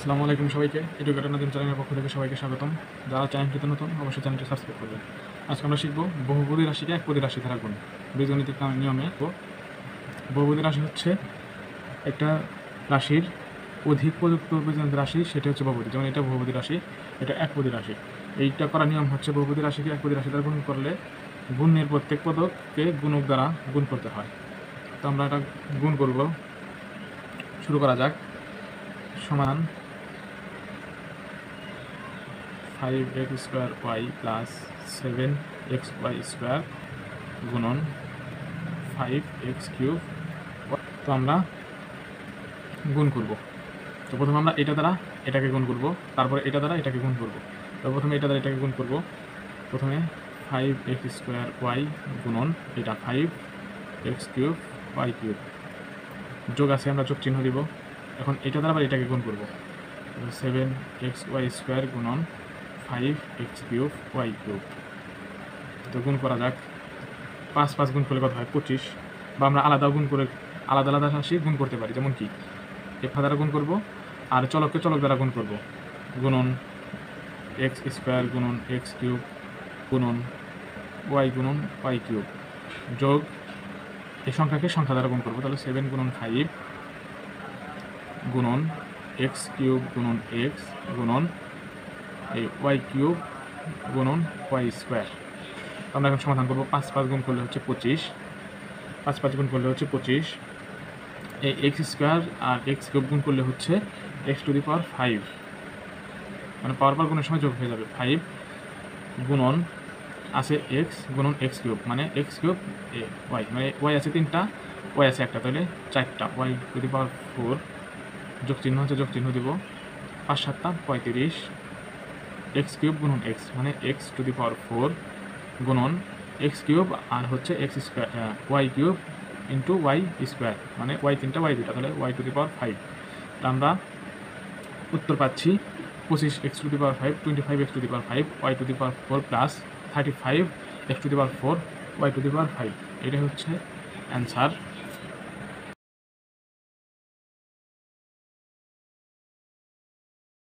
আসসালামু আলাইকুম সবাইকে। এডুকেটর নাদিম চ্যানেলের পক্ষ থেকে সবাইকে স্বাগতম। যারা চ্যানেলটিতে নতুন অবশ্যই চ্যানেলটি সাবস্ক্রাইব করবেন। আজকে আমরা শিখব বহুপদী রাশিকে একপদী রাশি দ্বারা গুণ। বীজগণিতিক নিয়মে বহুপদী রাশি হচ্ছে একটা রাশির অধিক প্রযুক্ত বীজগণিত রাশি, সেটা হচ্ছে বহুপদী। যেমন এটা বহুপদী রাশি, এটা একপদী রাশি। এইটা করার নিয়ম হচ্ছে বহুপদী রাশিকে একপদী রাশি দ্বারা গুণ করলে গুণের প্রত্যেক পদকে গুণক দ্বারা গুণ করতে হয়। তো আমরা এটা গুণ করব। শুরু করা যাক। সমান 5x² প্লাস 7xy² গুণন 5x³ তো আমরা গুণ করব। তো প্রথমে আমরা এটা দ্বারা এটাকে গুণ করব, তারপরে এটা দ্বারা এটাকে গুণ করব। তো প্রথমে এটা দ্বারা এটাকে গুণ করব। প্রথমে 5x² গুণন এটা 5x³ যোগ আছে, আমরা যোগ চিহ্ন দিব। এখন এটা দ্বারা আবার এটাকে গুণ করব। 7xy² গুণন 5x³ তো গুণ করা যাক। 5 গুণ করলে কত হয়? 25। বা আমরা আলাদাও গুণ করে আলাদা আলাদা রাশি গুণ করতে পারি। যেমন কি এফা দ্বারা গুণ করব আর চলককে চলক দ্বারা গুণ করব। গুণন x² গুণন x³ গুণন y গুণন y³ যোগ এই সংখ্যাকে সংখ্যা দ্বারা গুণ করব। তাহলে 7 গুণন 5 গুণন x³ গুণন x গুণন এই y³ গুণন y²। আমরা এখন সমাধান করব। 5 গুণ করলে হচ্ছে 25। 5 গুণ করলে হচ্ছে 25। এই x² আর x³ গুণ করলে হচ্ছে x⁵, মানে পাওয়ার গুণের সময় যোগ হয়ে যাবে। 5 গুণন আছে x গুণন x³ মানে x³ y, মানে y আছে 3টা, y আছে 1টা, তাহলে 4টা y⁴ যোগ চিহ্ন হচ্ছে যোগ চিহ্ন দিব। 5 7 35 x³ গুণন x মানে x⁴ গুণন x³ আর হচ্ছে y³ ইন্টু y² মানে y 3টা y 2টা, তাহলে y⁵। আমরা উত্তর পাচ্ছি 25x⁵, 25x⁵, y⁴ plus 35x⁴ y⁵। এটাই হচ্ছে অ্যান্সার।